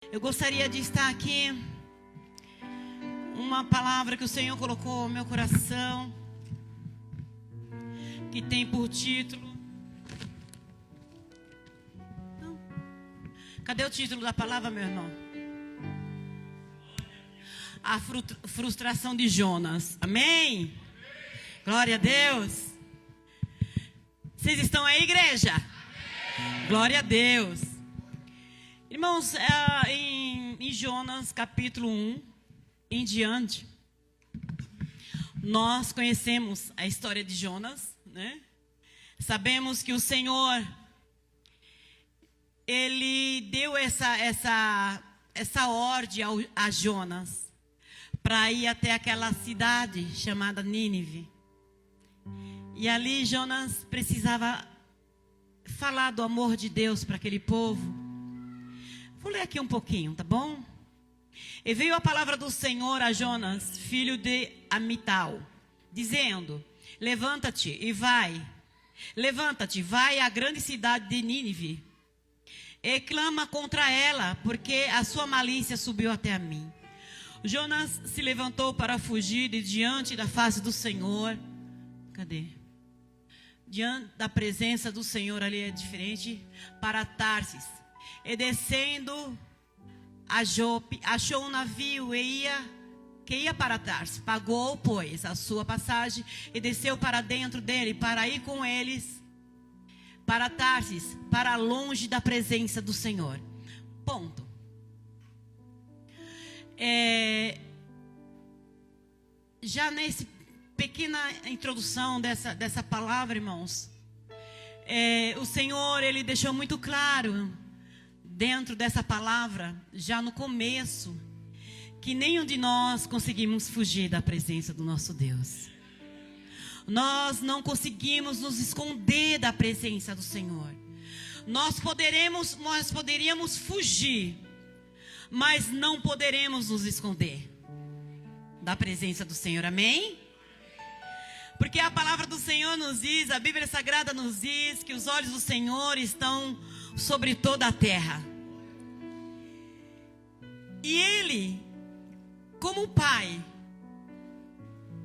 Eu gostaria de estar aqui, uma palavra que o Senhor colocou no meu coração, que tem por título... Não. Cadê o título da palavra, meu irmão? A frustração de Jonas. Amém? Glória a Deus. Vocês estão aí, igreja? Glória a Deus. Irmãos, em Jonas capítulo 1 em diante, nós conhecemos a história de Jonas, né? Sabemos que o Senhor, Ele deu essa ordem a Jonas para ir até aquela cidade chamada Nínive. E ali Jonas precisava falar do amor de Deus para aquele povo. Vou ler aqui um pouquinho, tá bom? E veio a palavra do Senhor a Jonas, filho de Amital, dizendo: levanta-te e vai. Levanta-te, vai à grande cidade de Nínive e clama contra ela, porque a sua malícia subiu até a mim. Jonas se levantou para fugir de diante da face do Senhor. Cadê? Diante da presença do Senhor, ali é diferente, para Tarsis. E descendo a Jope, achou um navio que ia para Tarsis. Pagou, pois, a sua passagem e desceu para dentro dele, para ir com eles para Tarsis, para longe da presença do Senhor. Ponto. Já nessa pequena introdução dessa palavra, irmãos, o Senhor, Ele deixou muito claro dentro dessa palavra, já no começo, que nenhum de nós conseguimos fugir da presença do nosso Deus. Nós não conseguimos nos esconder da presença do Senhor. Nós poderíamos fugir, mas não poderemos nos esconder da presença do Senhor. Amém? Porque a palavra do Senhor nos diz, a Bíblia Sagrada nos diz, que os olhos do Senhor estão sobre toda a terra. E Ele, como Pai,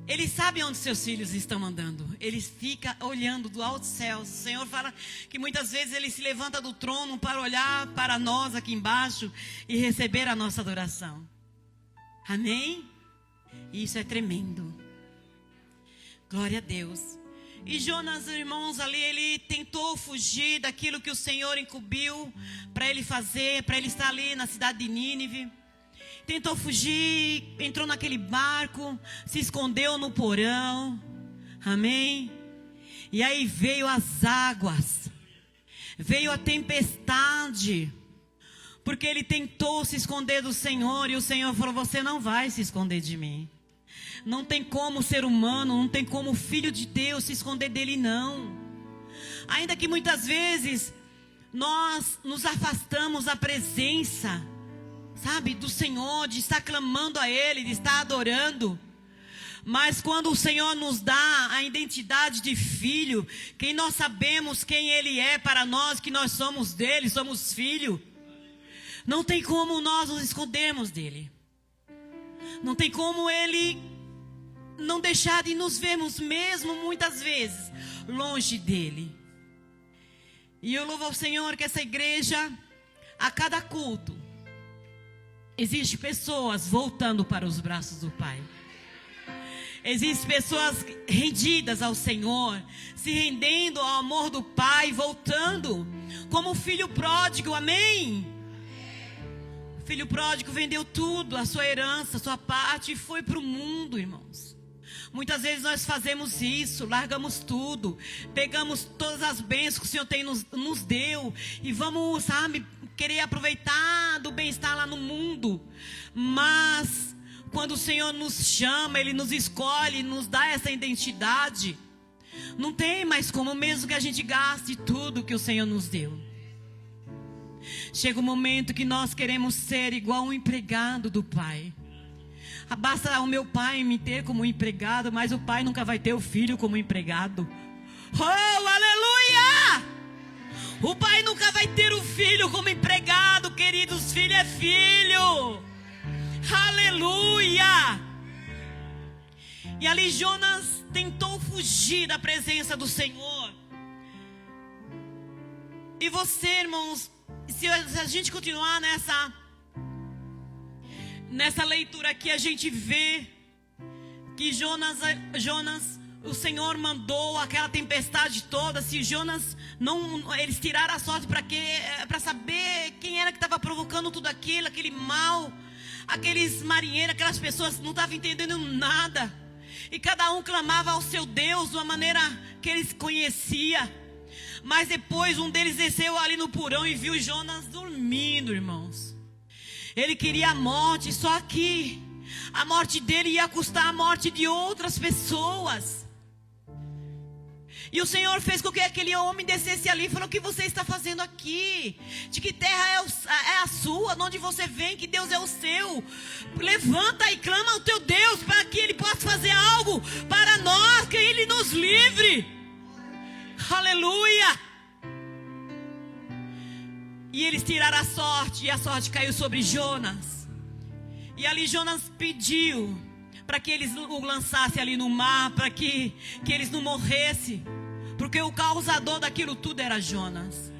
Ele sabe onde seus filhos estão andando. Ele fica olhando do alto céu. O Senhor fala que muitas vezes Ele se levanta do trono para olhar para nós aqui embaixo e receber a nossa adoração. Amém? Isso é tremendo. Glória a Deus. E Jonas, irmãos, ali ele tentou fugir daquilo que o Senhor incumbiu para ele fazer, para ele estar ali na cidade de Nínive. Tentou fugir, entrou naquele barco, se escondeu no porão. Amém? E aí veio as águas, veio a tempestade, porque ele tentou se esconder do Senhor. E o Senhor falou: você não vai se esconder de mim. Não tem como ser humano, não tem como filho de Deus se esconder dele, não. Ainda que muitas vezes nós nos afastamos da presença, sabe, do Senhor, de estar clamando a Ele, de estar adorando. Mas quando o Senhor nos dá a identidade de filho, quem nós sabemos quem Ele é para nós, que nós somos dele, somos filho, não tem como nós nos escondermos dele. Não tem como Ele não deixar de nos vermos, mesmo muitas vezes longe dele. E eu louvo ao Senhor que essa igreja, a cada culto, existem pessoas voltando para os braços do Pai. Existem pessoas rendidas ao Senhor, se rendendo ao amor do Pai, voltando como o filho pródigo. Amém? O filho pródigo vendeu tudo, a sua herança, a sua parte, e foi para o mundo, irmãos. Muitas vezes nós fazemos isso, largamos tudo, pegamos todas as bênçãos que o Senhor nos deu e vamos, sabe, querer aproveitar do bem-estar lá no mundo. Mas quando o Senhor nos chama, Ele nos escolhe, nos dá essa identidade, não tem mais como, mesmo que a gente gaste tudo que o Senhor nos deu. Chega um momento que nós queremos ser igual um empregado do Pai. Basta o meu pai me ter como empregado, mas o pai nunca vai ter o filho como empregado. Oh, aleluia! O pai nunca vai ter o filho como empregado, queridos. Filho é filho. Aleluia. E ali Jonas tentou fugir da presença do Senhor. E você, irmãos, se a gente continuar nessa leitura aqui, a gente vê que Jonas, o Senhor mandou aquela tempestade toda. Se Jonas não, eles tiraram a sorte para saber quem era que estava provocando tudo aquilo, aquele mal, aqueles marinheiros, aquelas pessoas não estavam entendendo nada. E cada um clamava ao seu Deus de uma maneira que eles conhecia. Mas depois um deles desceu ali no porão e viu Jonas dormindo, irmãos. Ele queria a morte, só que a morte dele ia custar a morte de outras pessoas. E o Senhor fez com que aquele homem descesse ali e falou: o que você está fazendo aqui? De que terra é a sua? De onde você vem? Que Deus é o seu? Levanta e clama ao teu Deus para que Ele possa fazer algo para nós, que Ele nos livre. Aleluia. E eles tiraram a sorte, e a sorte caiu sobre Jonas. E ali Jonas pediu para que eles o lançassem ali no mar, para que eles não morressem, porque o causador daquilo tudo era Jonas,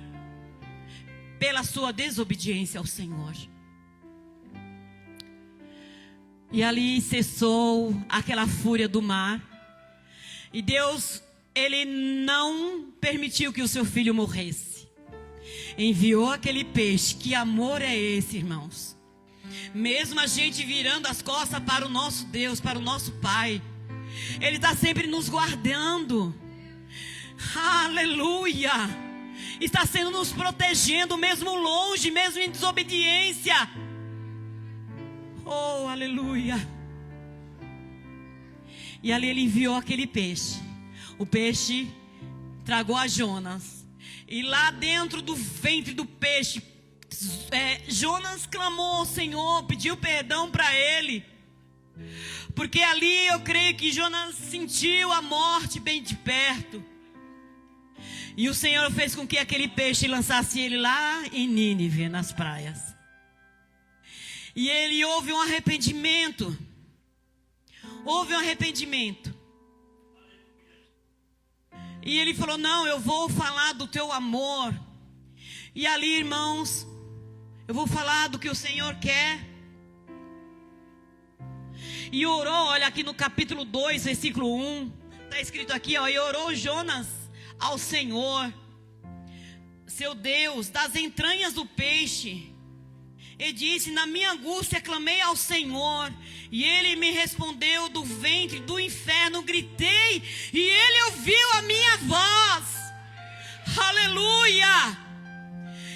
pela sua desobediência ao Senhor. E ali cessou aquela fúria do mar. E Deus, Ele não permitiu que o seu filho morresse. Enviou aquele peixe. Que amor é esse, irmãos? Mesmo a gente virando as costas para o nosso Deus, para o nosso Pai, Ele está sempre nos guardando. Aleluia. Está sendo nos protegendo, mesmo longe, mesmo em desobediência. Oh, aleluia. E ali Ele enviou aquele peixe. O peixe tragou a Jonas. E lá dentro do ventre do peixe, Jonas clamou ao Senhor, pediu perdão para ele. Porque ali eu creio que Jonas sentiu a morte bem de perto. E o Senhor fez com que aquele peixe lançasse ele lá em Nínive, nas praias. E ele houve um arrependimento. Houve um arrependimento. E ele falou: não, eu vou falar do teu amor. E ali, irmãos, eu vou falar do que o Senhor quer. E orou, olha aqui no capítulo 2, versículo 1. Está escrito aqui, ó. E orou Jonas ao Senhor, seu Deus, das entranhas do peixe. E disse: na minha angústia clamei ao Senhor, e Ele me respondeu do ventre do inferno, gritei, e Ele ouviu a minha voz. Aleluia.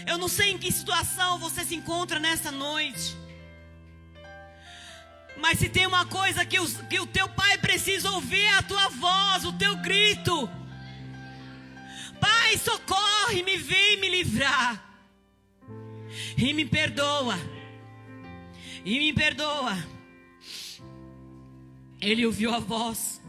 Eu não sei em que situação você se encontra nessa noite, mas se tem uma coisa que o teu Pai precisa ouvir, é a tua voz, o teu grito. Pai, socorre, me vem me livrar. E me perdoa. E me perdoa. Ele ouviu a voz.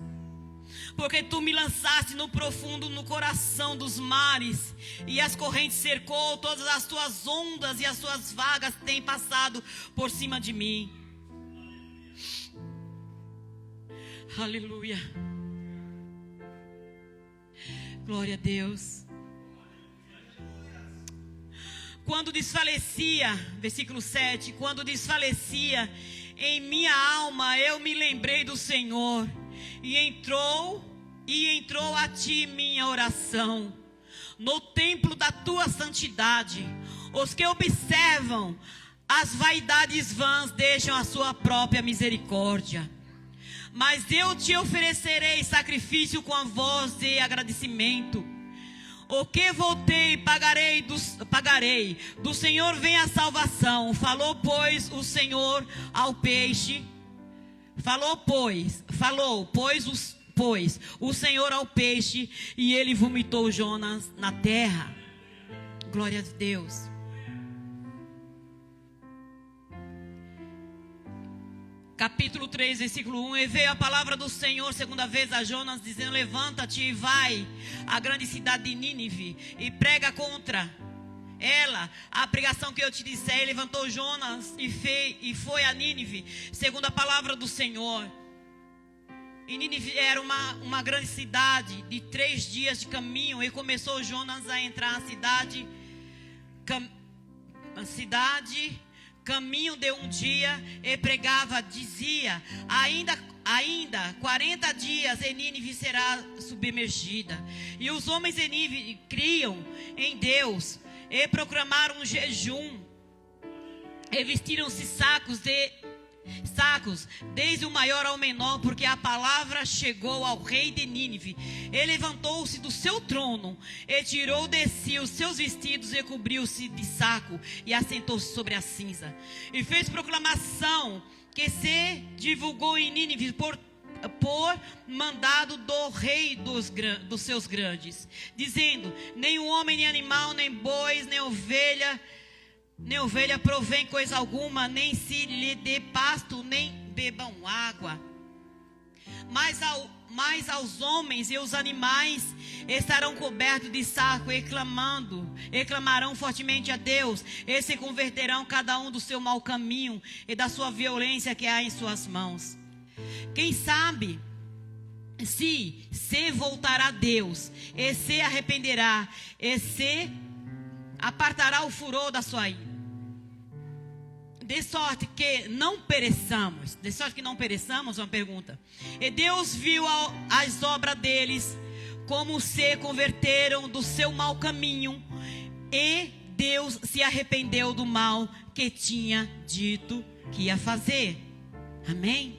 Porque tu me lançaste no profundo, no coração dos mares, e as correntes cercou, todas as tuas ondas e as tuas vagas têm passado por cima de mim. Aleluia. Glória a Deus. Quando desfalecia, versículo 7, quando desfalecia em minha alma, eu me lembrei do Senhor, e entrou a ti minha oração. No templo da tua santidade, os que observam as vaidades vãs deixam a sua própria misericórdia. Mas eu te oferecerei sacrifício com a voz de agradecimento. O que voltei, pagarei. Do Senhor vem a salvação. Falou, pois, o Senhor ao peixe. O Senhor ao peixe, e ele vomitou Jonas na terra. Glória a Deus. capítulo 3, versículo 1. E veio a palavra do Senhor segunda vez a Jonas, dizendo: levanta-te e vai à grande cidade de Nínive e prega contra ela a pregação que eu te disser. E levantou Jonas e foi a Nínive, segundo a palavra do Senhor. E Nínive era uma grande cidade de 3 dias de caminho. E começou Jonas a entrar na cidade. Caminho de um dia, e pregava, dizia: ainda 40 dias e Nínive será submergida. E os homens de Nínive criam em Deus e proclamaram um jejum, e vestiram-se sacos, desde o maior ao menor, porque a palavra chegou ao rei de Nínive. Ele levantou-se do seu trono e tirou de si os seus vestidos e cobriu-se de saco e assentou-se sobre a cinza. E fez proclamação que se divulgou em Nínive por mandado do rei dos seus grandes, dizendo: nem o homem, nem animal, nem bois, nem ovelha provém coisa alguma, nem se lhe dê pasto, nem bebam água. Mas aos homens e os animais estarão cobertos de saco, e clamarão fortemente a Deus, e se converterão cada um do seu mau caminho e da sua violência que há em suas mãos. Quem sabe se voltará a Deus, e se arrependerá, e se apartará o furor da sua ira. De sorte que não pereçamos. Uma pergunta. E Deus viu as obras deles, como se converteram do seu mau caminho, e Deus se arrependeu do mal que tinha dito que ia fazer. Amém?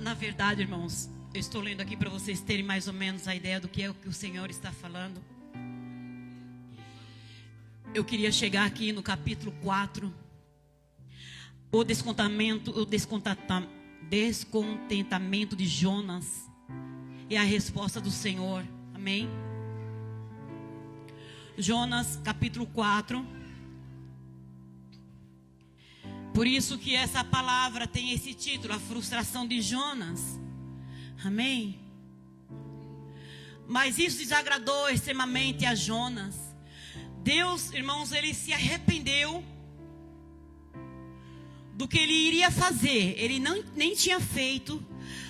Na verdade, irmãos, eu estou lendo aqui para vocês terem mais ou menos a ideia do que é o que o Senhor está falando. Eu queria chegar aqui no capítulo 4. O descontentamento de Jonas e a resposta do Senhor. Amém? Jonas, capítulo 4. Por isso que essa palavra tem esse título: a frustração de Jonas. Amém? Mas isso desagradou extremamente a Jonas. Deus, irmãos, ele se arrependeu do que ele iria fazer. Ele nem tinha feito,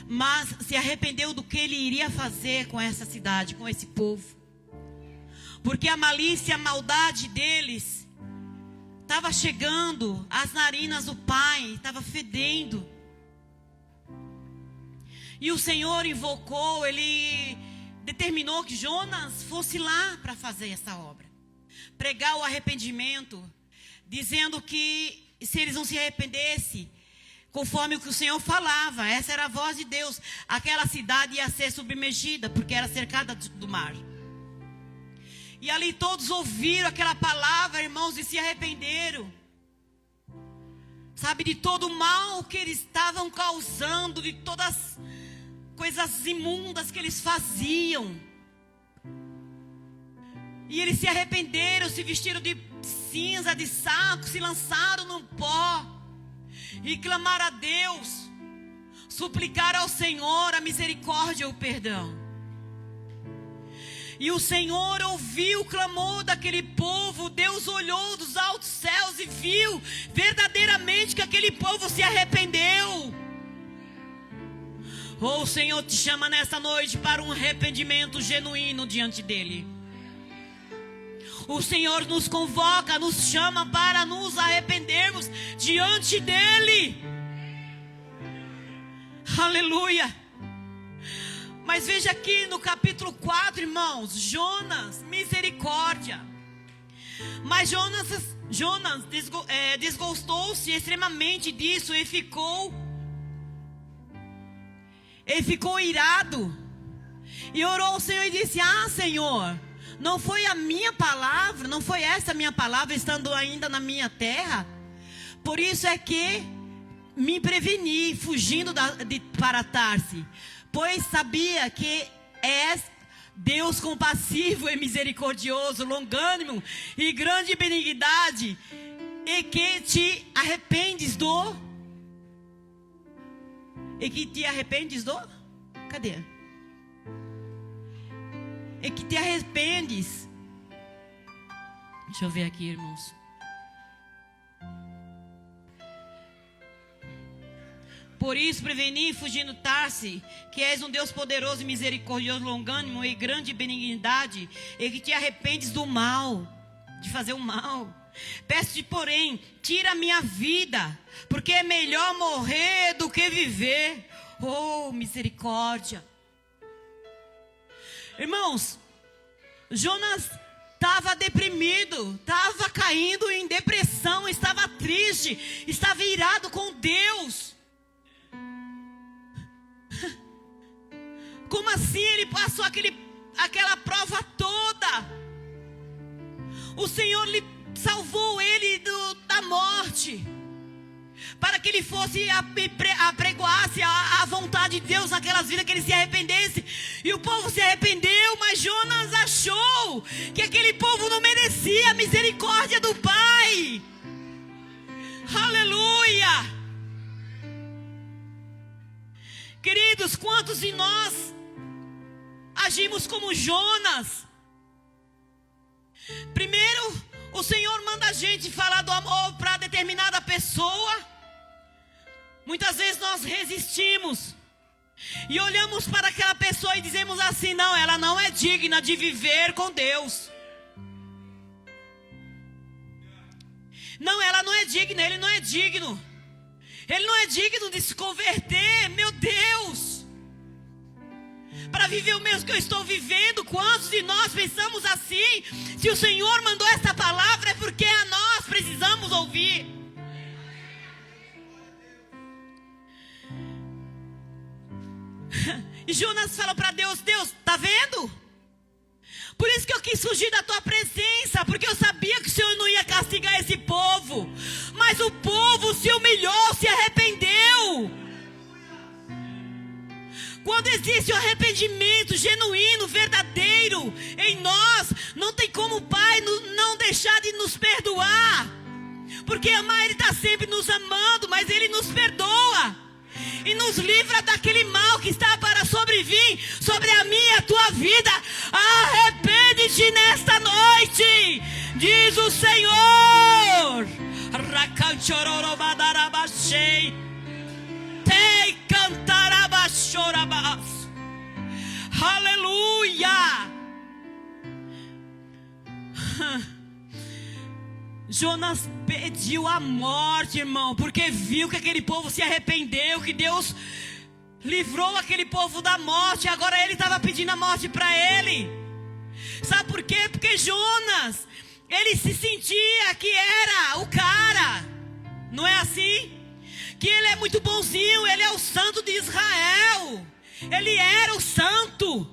mas se arrependeu do que ele iria fazer com essa cidade, com esse povo. Porque a malícia, a maldade deles estava chegando às narinas do Pai, estava fedendo. E o Senhor invocou, ele determinou que Jonas fosse lá para fazer essa obra. Pregar o arrependimento, dizendo que se eles não se arrependessem, conforme o que o Senhor falava, essa era a voz de Deus, aquela cidade ia ser submergida, porque era cercada do mar. E ali todos ouviram aquela palavra, irmãos, e se arrependeram. Sabe, de todo o mal que eles estavam causando, de todas as coisas imundas que eles faziam. E eles se arrependeram, se vestiram de cinza, de saco, se lançaram no pó. E clamaram a Deus, suplicaram ao Senhor a misericórdia e o perdão. E o Senhor ouviu o clamor daquele povo. Deus olhou dos altos céus e viu verdadeiramente que aquele povo se arrependeu. Oh, o Senhor te chama nesta noite para um arrependimento genuíno diante dEle. O Senhor nos convoca, nos chama para nos arrependermos diante dEle. Aleluia. Mas veja aqui no capítulo 4, irmãos, Jonas, misericórdia. Mas Jonas desgostou-se extremamente disso e ficou irado. E orou ao Senhor e disse: Senhor, não foi a minha palavra, não foi essa a minha palavra estando ainda na minha terra? Por isso é que me preveni, fugindo para Tarse. Pois sabia que és Deus compassivo e misericordioso, longânimo e grande benignidade, e que te arrependes do... E que te arrependes do... Cadê? E que te arrependes... Deixa eu ver aqui, irmãos. Por isso, preveni, fugindo Tarse, que és um Deus poderoso e misericordioso, longânimo e grande benignidade, e que te arrependes do mal, de fazer o mal. Peço-te, porém, tira a minha vida, porque é melhor morrer do que viver. Oh, misericórdia. Irmãos, Jonas estava deprimido, estava caindo em depressão, estava triste, estava irado com Deus. Como assim ele passou aquela prova toda? O Senhor lhe salvou ele da morte, para que ele fosse apregoasse a vontade de Deus naquelas vidas, que ele se arrependesse. E o povo se arrependeu, mas Jonas achou que aquele povo não merecia a misericórdia do Pai. Aleluia! Queridos, quantos de nós agimos como Jonas? Primeiro, o Senhor manda a gente falar do amor para determinada pessoa. Muitas vezes nós resistimos e olhamos para aquela pessoa e dizemos assim: não, ela não é digna de viver com Deus. Não, ela não é digna, ele não é digno. Ele não é digno de se converter, meu Deus, para viver o mesmo que eu estou vivendo. Quantos de nós pensamos assim? Se o Senhor mandou essa palavra, é porque a nós precisamos ouvir. E Jonas falou para Deus: Deus, está vendo? Por isso que eu quis fugir da tua presença, porque eu sabia que o Senhor não ia castigar esse povo. Mas o povo se humilhou, se arrependeu. Quando existe um arrependimento genuíno, verdadeiro em nós, não tem como o Pai não deixar de nos perdoar. Porque amar, Ele está sempre nos amando, mas Ele nos perdoa e nos livra daquele mal que está para sobrevir sobre a minha e a tua vida. Arrepende-te nesta noite, diz o Senhor. Aleluia. Jonas pediu a morte, irmão, porque viu que aquele povo se arrependeu, que Deus livrou aquele povo da morte. Agora ele estava pedindo a morte para ele. Sabe por quê? Porque Jonas, ele se sentia que era o cara. Não é assim? Que ele é muito bonzinho, ele é o santo de Israel. Ele era o santo.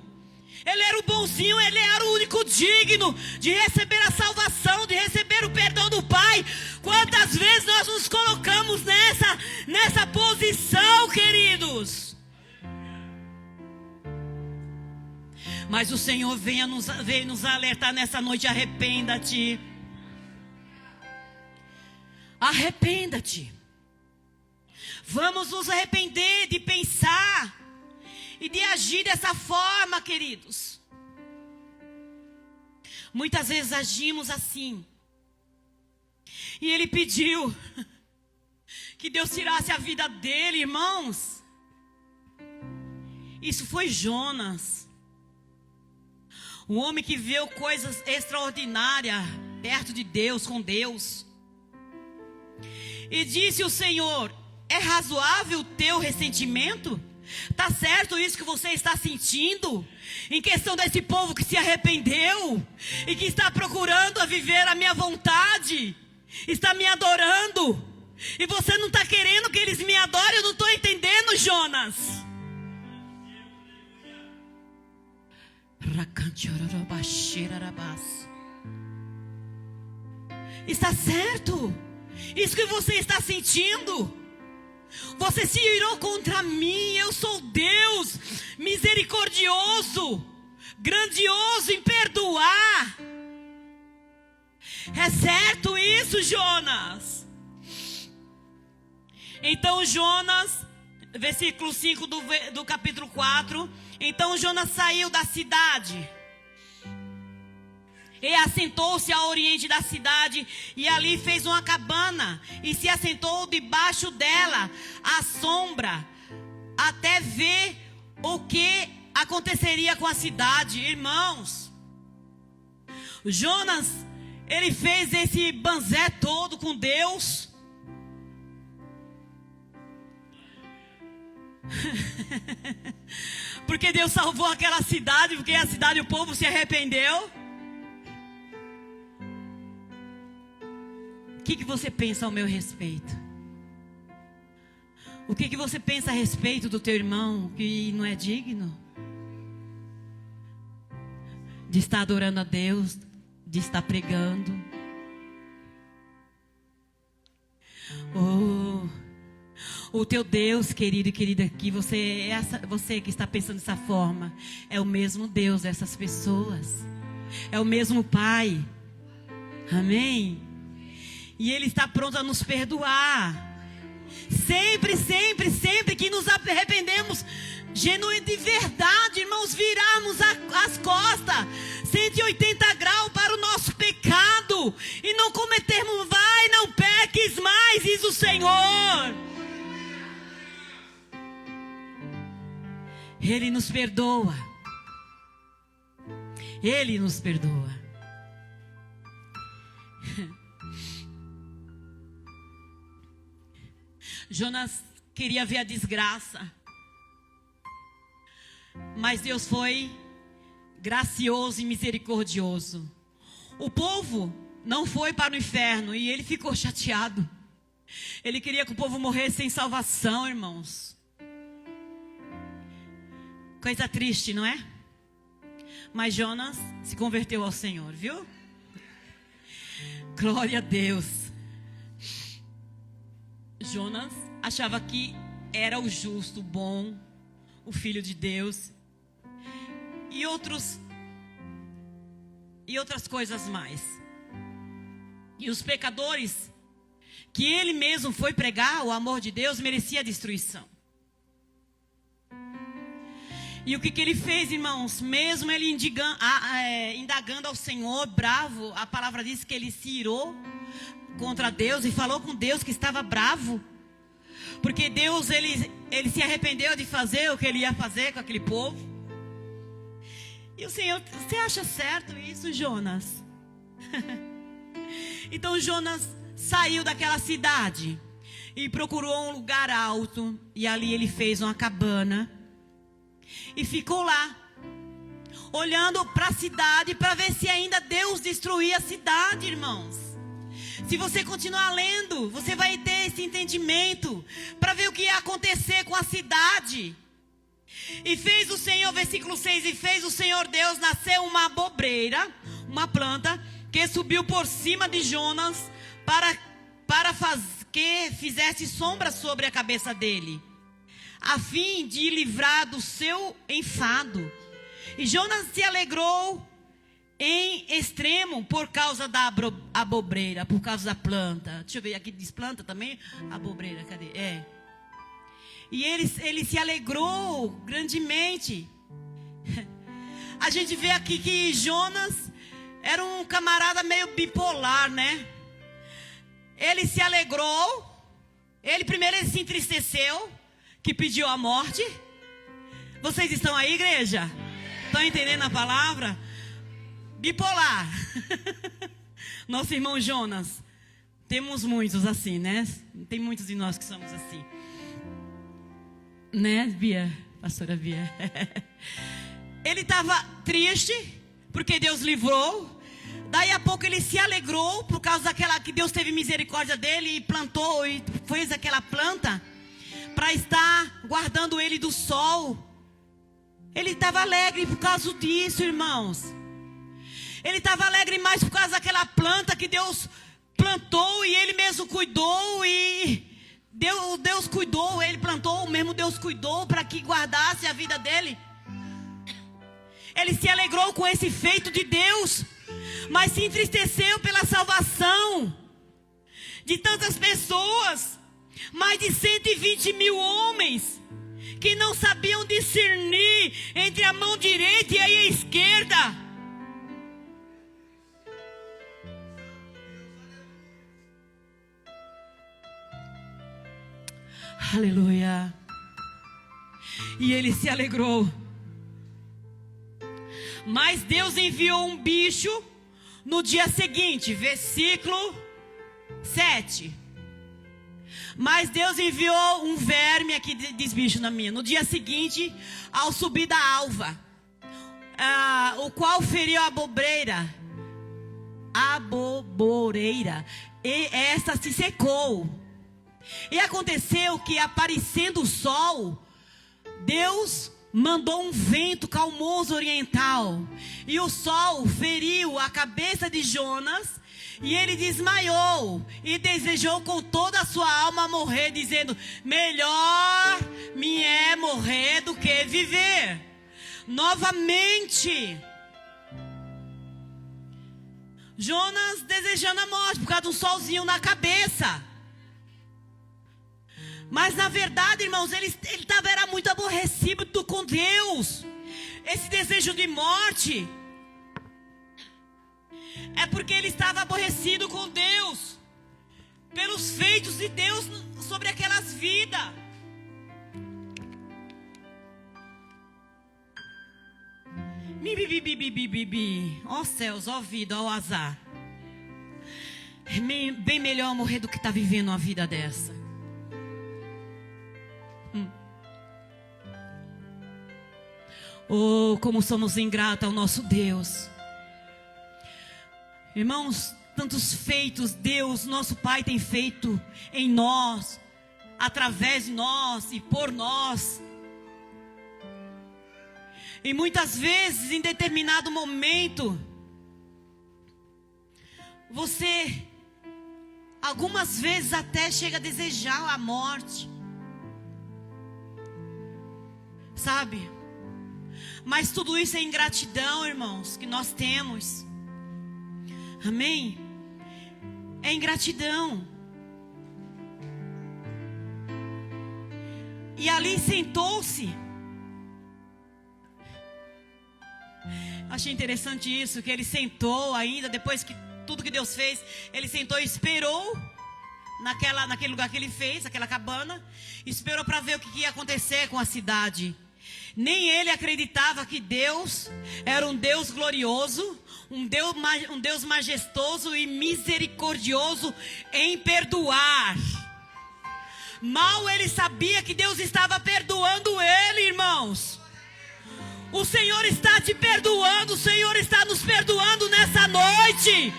Ele era o bonzinho, ele era o único digno de receber a salvação, de receber o perdão do Pai. Quantas vezes nós nos colocamos nessa posição, queridos? Mas o Senhor veio nos alertar nessa noite: arrependa-te. Arrependa-te. Vamos nos arrepender de pensar e de agir dessa forma, queridos. Muitas vezes agimos assim. E ele pediu que Deus tirasse a vida dele, irmãos. Isso foi Jonas. Um homem que viu coisas extraordinárias perto de Deus, com Deus. E disse o Senhor: é razoável o teu ressentimento? Está certo isso que você está sentindo? Em questão desse povo que se arrependeu e que está procurando a viver a minha vontade, está me adorando, e você não está querendo que eles me adorem? Eu não estou entendendo, Jonas. Está certo isso que você está sentindo? Você se irou contra mim. Eu sou Deus misericordioso, grandioso em perdoar. É certo isso, Jonas? Então Jonas, versículo 5 do capítulo 4. Então Jonas saiu da cidade e assentou-se ao oriente da cidade, e ali fez uma cabana, e se assentou debaixo dela, à sombra, até ver o que aconteceria com a cidade. Irmãos, Jonas, ele fez esse banzé todo com Deus. Porque Deus salvou aquela cidade, porque a cidade, o povo se arrependeu. O que você pensa ao meu respeito? O que você pensa a respeito do teu irmão que não é digno de estar adorando a Deus, de estar pregando? O teu Deus, querido e querida, aqui, você que está pensando dessa forma, é o mesmo Deus dessas pessoas. É o mesmo Pai. Amém? E Ele está pronto a nos perdoar. Sempre, sempre, sempre que nos arrependemos, genuíno de verdade, irmãos, virarmos as costas 180 graus para o nosso pecado e não cometermos, vai, não peques mais, diz o Senhor. Ele nos perdoa. Ele nos perdoa. Jonas queria ver a desgraça, mas Deus foi gracioso e misericordioso. O povo não foi para o inferno e ele ficou chateado. Ele queria que o povo morresse sem salvação, irmãos. Coisa triste, não é? Mas Jonas se converteu ao Senhor, viu? Glória a Deus. Jonas achava que era o justo, o bom, o filho de Deus e outras coisas mais. E os pecadores que ele mesmo foi pregar, o amor de Deus, merecia a destruição. E o que ele fez, irmãos? Mesmo ele indagando ao Senhor, bravo, a palavra diz que ele se irou contra Deus e falou com Deus que estava bravo. Porque Deus, ele se arrependeu de fazer o que ele ia fazer com aquele povo. E o Senhor, você acha certo isso, Jonas? Então Jonas saiu daquela cidade e procurou um lugar alto. E ali ele fez uma cabana. E ficou lá, olhando para a cidade, para ver se ainda Deus destruía a cidade, irmãos. Se você continuar lendo, você vai ter esse entendimento, para ver o que ia acontecer com a cidade. E fez o Senhor, versículo 6, e fez o Senhor Deus nascer uma abobreira, uma planta, que subiu por cima de Jonas, para que fizesse sombra sobre a cabeça dele, a fim de livrar do seu enfado. E Jonas se alegrou em extremo por causa da abobreira, por causa da planta. Deixa eu ver, aqui diz planta também? Abobreira, cadê? É. E ele se alegrou grandemente. A gente vê aqui que Jonas era um camarada meio bipolar, né? Ele se alegrou. Primeiro ele se entristeceu, que pediu a morte. Vocês estão aí, igreja? Estão entendendo a palavra? Bipolar. Nosso irmão Jonas. Temos muitos assim, né? Tem muitos de nós que somos assim. Né, Bia? Pastora Bia. Ele estava triste, porque Deus livrou. Daí a pouco ele se alegrou, por causa daquela que Deus teve misericórdia dele e plantou e fez aquela planta para estar guardando ele do sol. Ele estava alegre por causa disso, irmãos. Ele estava alegre mais por causa daquela planta que Deus plantou e ele mesmo cuidou. E Deus cuidou, ele plantou, o mesmo Deus cuidou para que guardasse a vida dele. Ele se alegrou com esse feito de Deus, mas se entristeceu pela salvação de tantas pessoas. Mais de 120 mil homens que não sabiam discernir entre a mão direita e a esquerda. Aleluia. E ele se alegrou. Mas Deus enviou um bicho no dia seguinte, versículo 7. Mas Deus enviou um verme, aqui diz bicho na minha, no dia seguinte, ao subir da alva, o qual feriu a aboboreira, e esta se secou. E aconteceu que, aparecendo o sol, Deus mandou um vento calmoso oriental, e o sol feriu a cabeça de Jonas, e ele desmaiou, e desejou com toda a sua alma morrer, dizendo: melhor me é morrer do que viver. Novamente, Jonas desejando a morte, por causa de um solzinho na cabeça. Mas na verdade, irmãos, ele era muito aborrecido com Deus. Esse desejo de morte é porque ele estava aborrecido com Deus, pelos feitos de Deus sobre aquelas vidas. Ó céus, ó vida, ó azar. É bem melhor morrer do que estar vivendo uma vida dessa. Oh, como somos ingratos ao nosso Deus. Irmãos, tantos feitos Deus, nosso Pai, tem feito em nós, através de nós e por nós. E muitas vezes, em determinado momento, você, algumas vezes até chega a desejar a morte. Sabe? Mas tudo isso é ingratidão, irmãos, que nós temos. Amém? É ingratidão. E ali sentou-se. Achei interessante isso, que ele sentou ainda, depois que tudo que Deus fez, ele sentou e esperou naquele lugar que ele fez, aquela cabana, esperou para ver o que ia acontecer com a cidade. Nem ele acreditava que Deus era um Deus glorioso, um Deus majestoso e misericordioso em perdoar. Mal ele sabia que Deus estava perdoando ele, irmãos. O Senhor está te perdoando, o Senhor está nos perdoando nessa noite.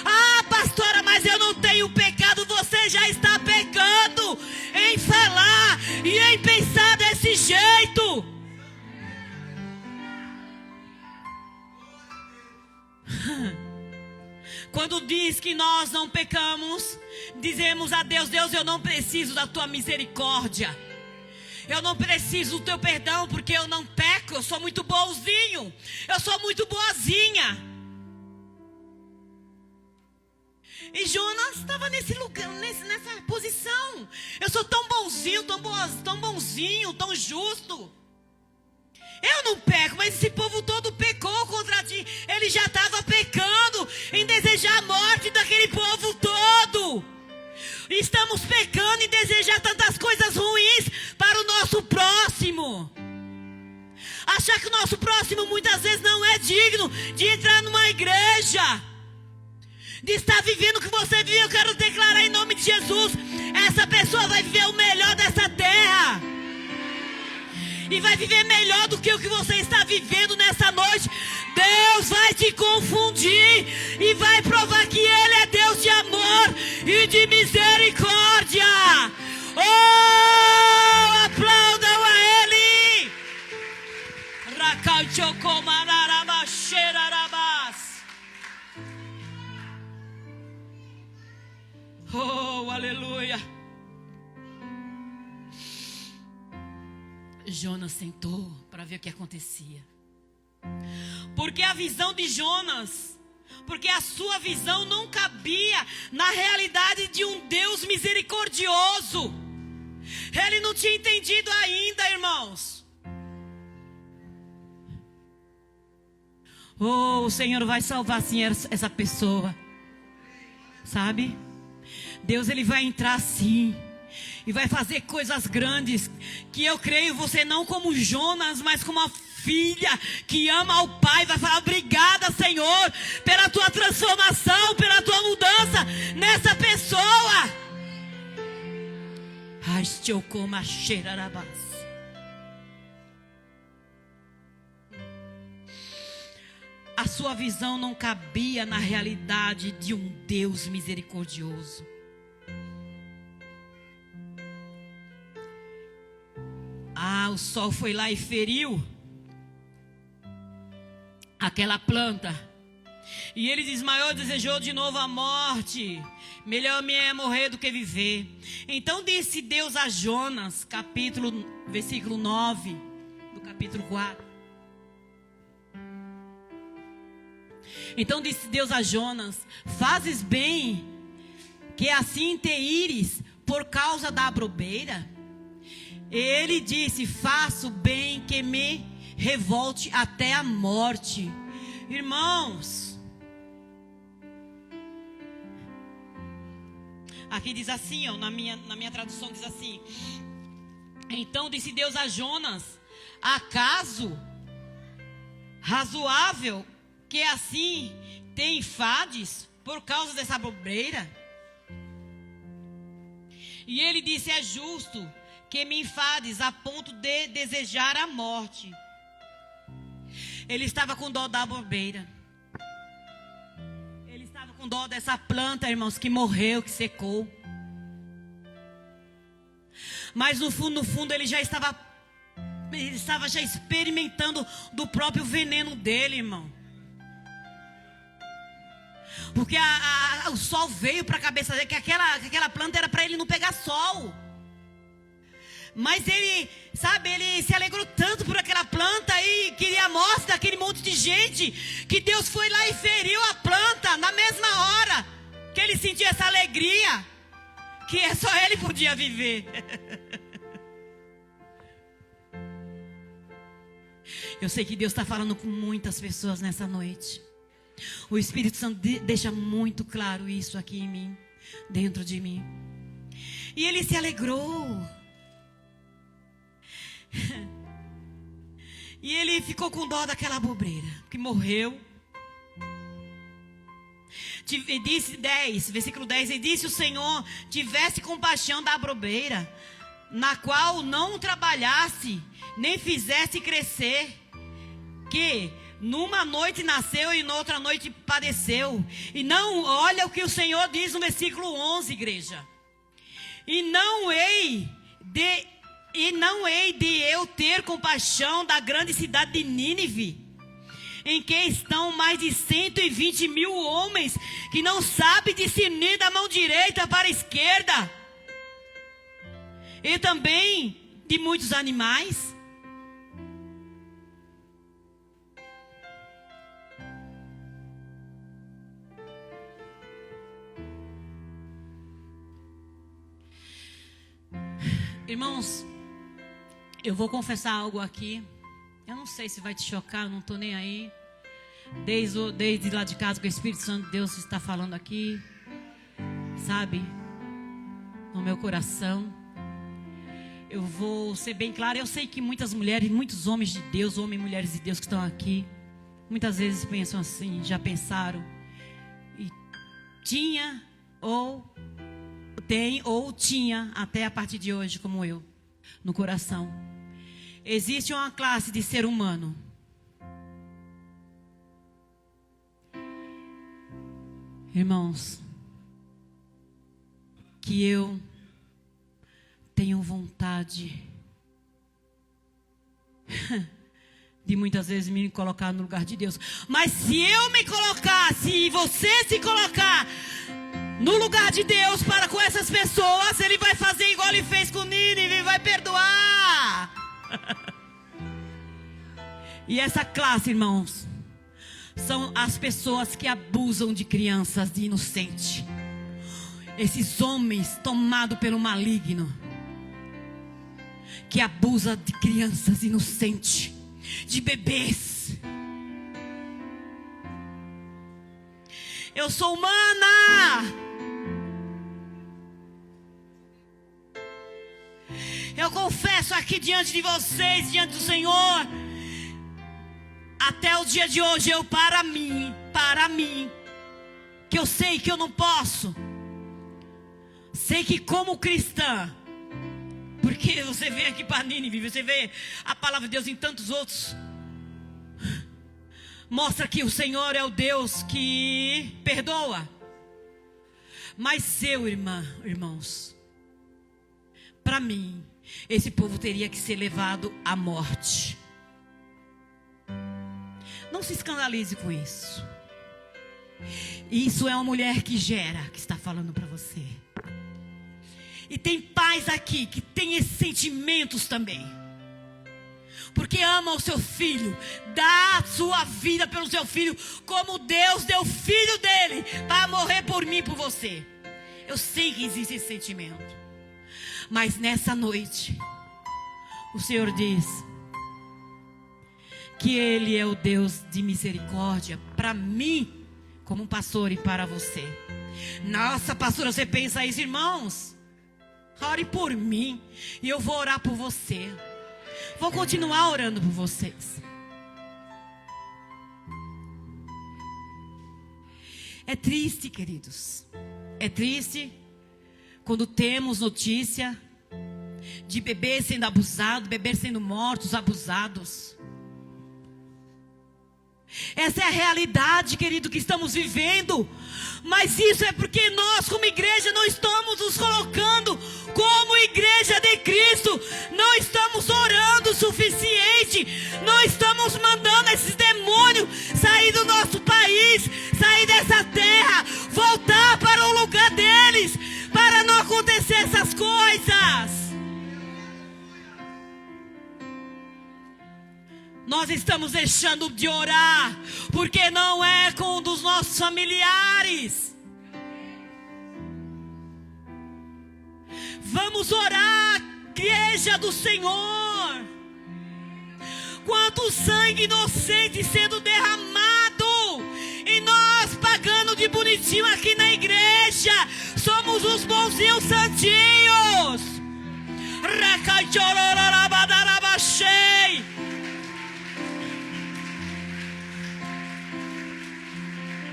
Ah, pastora, mas eu não tenho pecado. Você já está pecando em falar e em pensar desse jeito. Quando diz que nós não pecamos, dizemos a Deus: Deus, eu não preciso da tua misericórdia, eu não preciso do teu perdão, porque eu não peco, eu sou muito bonzinho, eu sou muito boazinha. E Jonas estava nesse lugar, nessa posição. Eu sou tão bonzinho, tão bonzinho, tão justo. Eu não peco, mas esse povo todo pecou contra ti. Ele já estava pecando em desejar a morte daquele povo todo. Estamos pecando em desejar tantas coisas ruins para o nosso próximo. Achar que o nosso próximo muitas vezes não é digno de entrar numa igreja, de estar vivendo o que você vive. Eu quero declarar em nome de Jesus: essa pessoa vai viver o melhor dessa terra, e vai viver melhor do que o que você está vivendo nessa noite. Deus vai te confundir e vai provar que Ele é Deus de amor e de misericórdia. Oh, aplaudam a Ele. Oh, aleluia. Jonas sentou para ver o que acontecia. Porque a visão de Jonas, porque a sua visão não cabia na realidade de um Deus misericordioso. Ele não tinha entendido ainda, irmãos. Oh, o Senhor vai salvar sim essa pessoa. Sabe? Deus, ele vai entrar sim. E vai fazer coisas grandes. Que eu creio você não como Jonas, mas como uma filha que ama ao Pai. Vai falar: obrigada, Senhor, pela tua transformação, pela tua mudança nessa pessoa. A sua visão não cabia na realidade de um Deus misericordioso. O sol foi lá e feriu aquela planta. E ele desmaiou, desejou de novo a morte. Melhor me é morrer do que viver. Então disse Deus a Jonas, versículo 9 do capítulo 4. Então disse Deus a Jonas: fazes bem que assim te ires por causa da abrobeira? Ele disse: faço bem que me revolte até a morte. Irmãos, aqui diz assim, ó, na minha tradução diz assim: então disse Deus a Jonas: acaso razoável que assim te enfades por causa dessa abrobeira? E ele disse: é justo que me enfades a ponto de desejar a morte. Ele estava com dó da abrobeira. Ele estava com dó dessa planta, irmãos, que morreu, que secou. Mas no fundo ele estava já experimentando do próprio veneno dele, irmão. Porque o sol veio para a cabeça dele, que aquela planta era para ele não pegar sol. Mas ele, sabe, ele se alegrou tanto por aquela planta e queria a morte daquele monte de gente, que Deus foi lá e feriu a planta na mesma hora que ele sentiu essa alegria, que só ele podia viver. Eu sei que Deus está falando com muitas pessoas nessa noite. O Espírito Santo deixa muito claro isso aqui em mim, dentro de mim. E ele se alegrou. E ele ficou com dó daquela abobreira que morreu. Disse 10, versículo 10: e disse o Senhor: tivesse compaixão da abobreira, na qual não trabalhasse, nem fizesse crescer, que numa noite nasceu e noutra noite padeceu. E não, olha o que o Senhor diz no versículo 11, igreja: e não hei de eu ter compaixão da grande cidade de Nínive, em que estão mais de 120 mil homens, que não sabem discernir da mão direita para a esquerda, e também de muitos animais. Irmãos, eu vou confessar algo aqui. Eu não sei se vai te chocar, eu não estou nem aí. Desde lá de casa que o Espírito Santo de Deus está falando aqui, sabe, no meu coração. Eu vou ser bem claro. Eu sei que muitas mulheres, muitos homens de Deus, homens e mulheres de Deus que estão aqui, muitas vezes pensam assim, já pensaram, e tinha ou tem ou tinha até a partir de hoje, como eu, no coração. Existe uma classe de ser humano irmãos, que eu tenho vontade de muitas vezes me colocar no lugar de Deus. Mas se eu me colocar, se você se colocar no lugar de Deus para com essas pessoas, Ele vai fazer igual Ele fez com Nínive, vai perdoar. E essa classe, irmãos, são as pessoas que abusam de crianças, de inocente. Esses homens tomados pelo maligno, que abusa de crianças inocentes, de bebês. Eu sou humana. Eu confesso aqui diante de vocês, diante do Senhor, até o dia de hoje, para mim, que eu sei que eu não posso. Sei que como cristã, porque você vem aqui para Nínive, você vê a palavra de Deus em tantos outros, mostra que o Senhor é o Deus que perdoa. Mas irmãos, para mim, esse povo teria que ser levado à morte. Não se escandalize com isso. Isso é uma mulher que gera, que está falando para você. E tem pais aqui que tem esses sentimentos também, porque ama o seu filho, dá a sua vida pelo seu filho, como Deus deu o filho dele para morrer por mim e por você. Eu sei que existe esse sentimento, mas nessa noite o Senhor diz que Ele é o Deus de misericórdia para mim, como um pastor, e para você. Nossa, pastora, você pensa isso, irmãos? Ore por mim e eu vou orar por você. Vou continuar orando por vocês. É triste, queridos. É triste quando temos notícia de bebês sendo abusados, bebês sendo mortos, abusados. Essa é a realidade, querido, que estamos vivendo. Mas isso é porque nós, como igreja, não estamos nos colocando como igreja de Cristo. Não estamos orando o suficiente. Não estamos mandando esses demônios sair do nosso país, sair dessa terra, voltar para o lugar deles, para não acontecer essas coisas. Nós estamos deixando de orar, porque não é com um dos nossos familiares. Vamos orar, igreja do Senhor. Quanto sangue inocente sendo derramado, e nós pagando de bonitinho aqui na igreja. Somos os bonzinhos santinhos.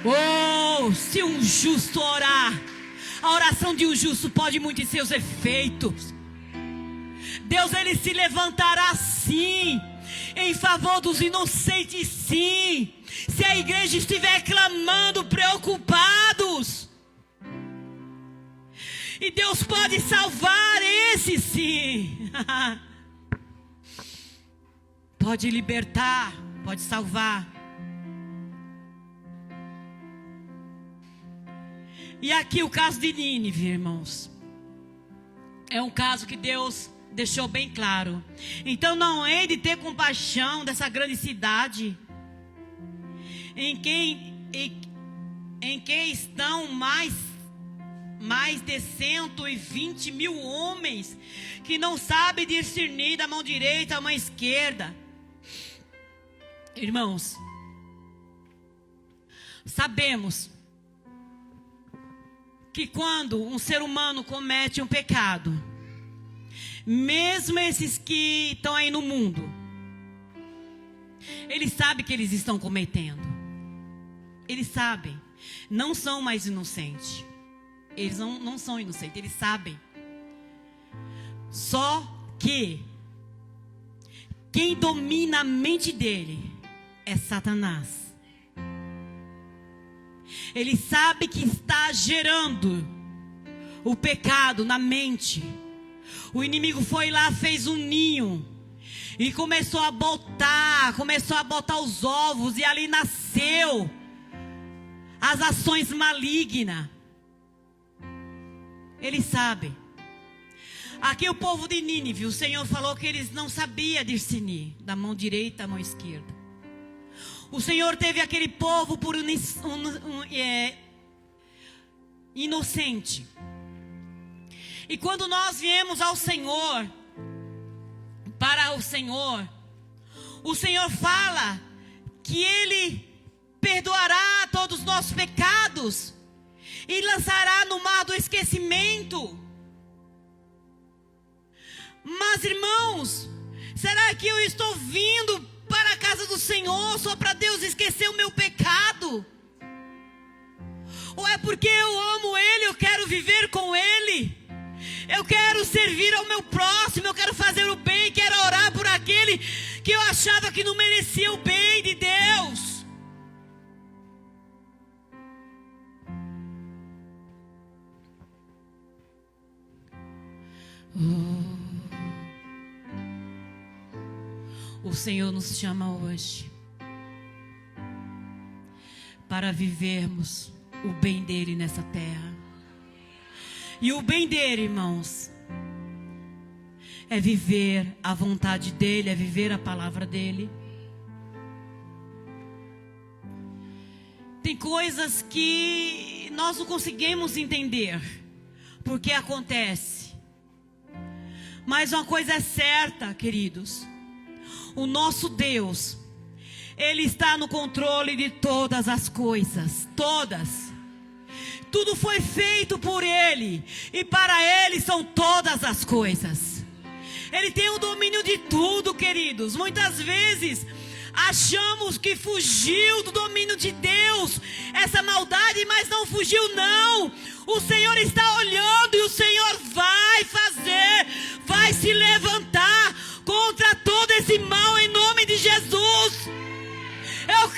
Oh, se um justo orar, a oração de um justo pode muito em seus efeitos. Deus, Ele se levantará sim, em favor dos inocentes sim, se a igreja estiver clamando, preocupados. E Deus pode salvar esse sim. Pode libertar, pode salvar. E aqui o caso de Nínive, irmãos, é um caso que Deus deixou bem claro. Então não hei de ter compaixão dessa grande cidade, em que estão mais de 120 mil homens, que não sabem discernir da mão direita à mão esquerda. Irmãos, sabemos que quando um ser humano comete um pecado, mesmo esses que estão aí no mundo, eles sabem que eles estão cometendo. Eles sabem. Não são mais inocentes. Eles não são inocentes, eles sabem. Só que quem domina a mente dele é Satanás. Ele sabe que está gerando o pecado na mente. O inimigo foi lá, fez um ninho e começou a botar os ovos, e ali nasceu as ações malignas. Eles sabem. Aqui o povo de Nínive, o Senhor falou que eles não sabiam discernir da mão direita à mão esquerda. O Senhor teve aquele povo por inocente. E quando nós viemos ao Senhor, para o Senhor fala que Ele perdoará todos os nossos pecados e lançará no mar do esquecimento. Mas, irmãos, será que eu estou vindo para a casa do Senhor só para Deus esquecer o meu pecado? Ou é porque eu amo Ele, eu quero viver com Ele, eu quero servir ao meu próximo, eu quero fazer o bem, quero orar por aquele que eu achava que não merecia o bem de Deus? O Senhor nos chama hoje para vivermos o bem dele nessa terra. E o bem dele, irmãos, é viver a vontade dele, é viver a palavra dele. Tem coisas que nós não conseguimos entender porque acontece. Mas uma coisa é certa, queridos: o nosso Deus, Ele está no controle de todas as coisas, todas. Tudo foi feito por Ele, e para Ele são todas as coisas. Ele tem o domínio de tudo, queridos. Muitas vezes achamos que fugiu do domínio de Deus essa maldade, mas não fugiu, não. O Senhor está olhando e o Senhor vai fazer, vai se levantar contra todo esse mal em nome de Jesus. Eu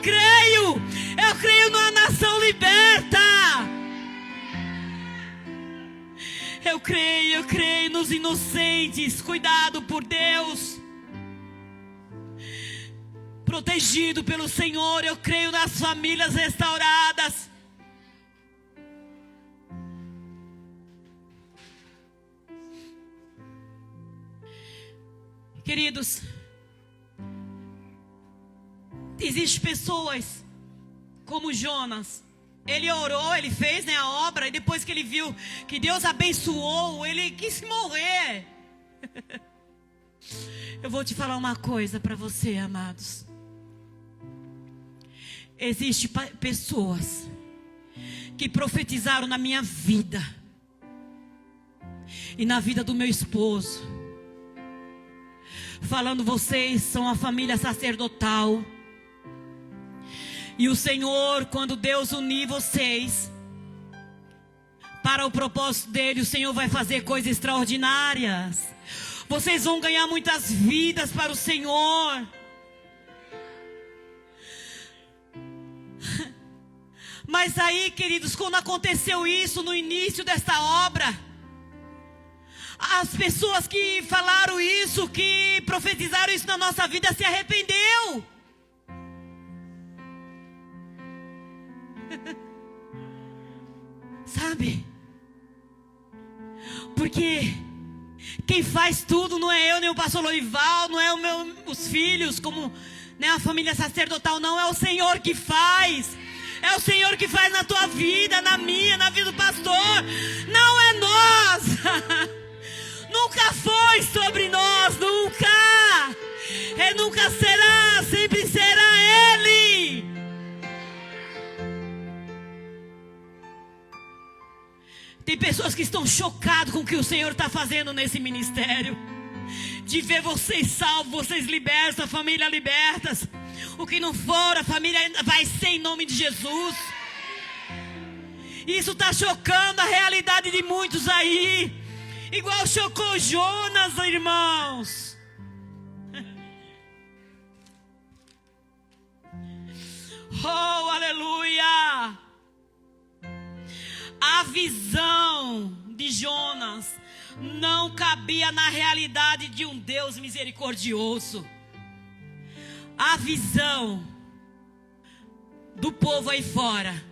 creio numa nação liberta. Eu creio nos inocentes, cuidado por Deus, protegido pelo Senhor. Eu creio nas famílias restauradas. Queridos, existem pessoas como Jonas. Ele orou, ele fez, a obra, e depois que ele viu que Deus abençoou, ele quis morrer. Eu vou te falar uma coisa para você, amados. Existem pessoas que profetizaram na minha vida e na vida do meu esposo, falando: vocês são a família sacerdotal. E o Senhor, quando Deus unir vocês para o propósito dele, o Senhor vai fazer coisas extraordinárias. Vocês vão ganhar muitas vidas para o Senhor. Mas aí, queridos, quando aconteceu isso no início dessa obra, as pessoas que falaram isso, que profetizaram isso na nossa vida, se arrependeu. Sabe? Porque quem faz tudo não é eu, nem o pastor Loival, não é os filhos, como a família sacerdotal, não. É o Senhor que faz. É o Senhor que faz na tua vida, na minha, na vida do pastor. Não é nós. Nunca foi sobre nós, nunca. E nunca será, sempre será Ele. Tem pessoas que estão chocadas com o que o Senhor está fazendo nesse ministério. De ver vocês salvos, vocês libertos, a família libertas. O que não for, a família ainda vai ser em nome de Jesus. Isso está chocando a realidade de muitos aí. Igual chocou Jonas, irmãos. Oh, aleluia. A visão de Jonas não cabia na realidade de um Deus misericordioso. A visão do povo aí fora,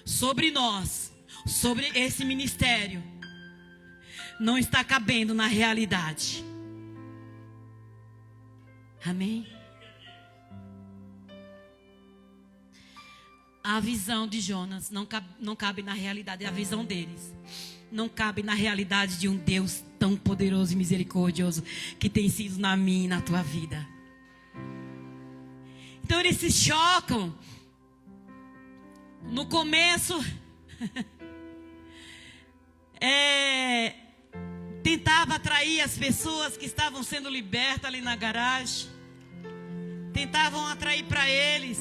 sobre nós, sobre esse ministério, não está cabendo na realidade. Amém? A visão de Jonas não cabe na realidade, é a visão deles. Não cabe na realidade de um Deus tão poderoso e misericordioso que tem sido na minha e na tua vida. Então eles se chocam. No começo, tentava atrair as pessoas que estavam sendo libertas ali na garagem. Tentavam atrair para eles.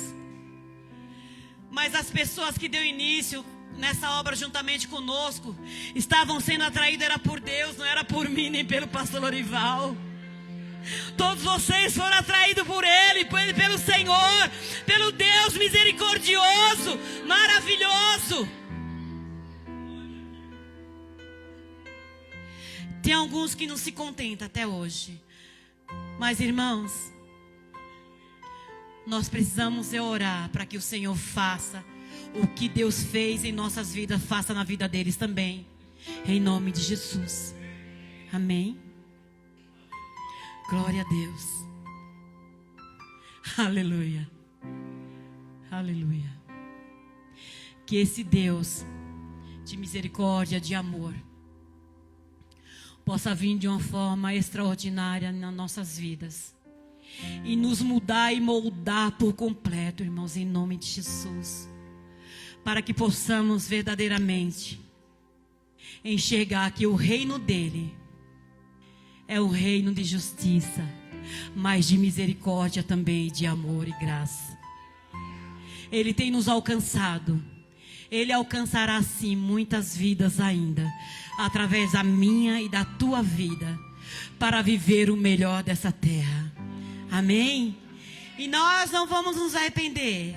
Mas as pessoas que deu início nessa obra juntamente conosco estavam sendo atraídas era por Deus, não era por mim nem pelo pastor Lorival. Todos vocês foram atraídos por Ele, pelo Senhor, pelo Deus misericordioso, maravilhoso. Tem alguns que não se contentam até hoje. Mas irmãos, nós precisamos orar para que o Senhor faça o que Deus fez em nossas vidas, faça na vida deles também. Em nome de Jesus. Amém. Glória a Deus. Aleluia. Aleluia. Que esse Deus de misericórdia, de amor, possa vir de uma forma extraordinária nas nossas vidas. E nos mudar e moldar por completo, irmãos, em nome de Jesus. Para que possamos verdadeiramente enxergar que o reino dele é um reino de justiça, mas de misericórdia também, de amor e graça. Ele tem nos alcançado. Ele alcançará sim muitas vidas ainda, através da minha e da tua vida, para viver o melhor dessa terra. Amém? E nós não vamos nos arrepender.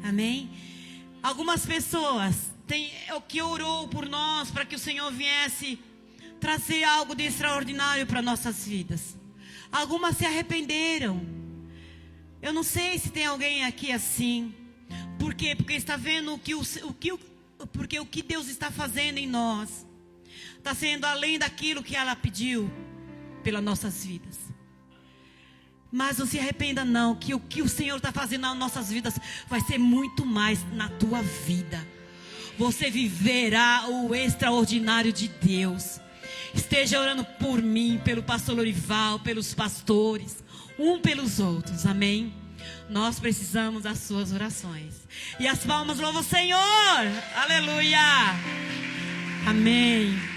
Amém? Algumas pessoas que orou por nós para que o Senhor viesse trazer algo de extraordinário para nossas vidas. Algumas se arrependeram. Eu não sei se tem alguém aqui assim. Por quê? Porque está vendo porque o que Deus está fazendo em nós está sendo além daquilo que ela pediu pelas nossas vidas. Mas não se arrependa não, que o que o Senhor está fazendo nas nossas vidas vai ser muito mais na tua vida. Você viverá o extraordinário de Deus. Esteja orando por mim, pelo pastor Lorival, pelos pastores, um pelos outros, amém? Nós precisamos das suas orações. E as palmas louvam o Senhor, aleluia, amém.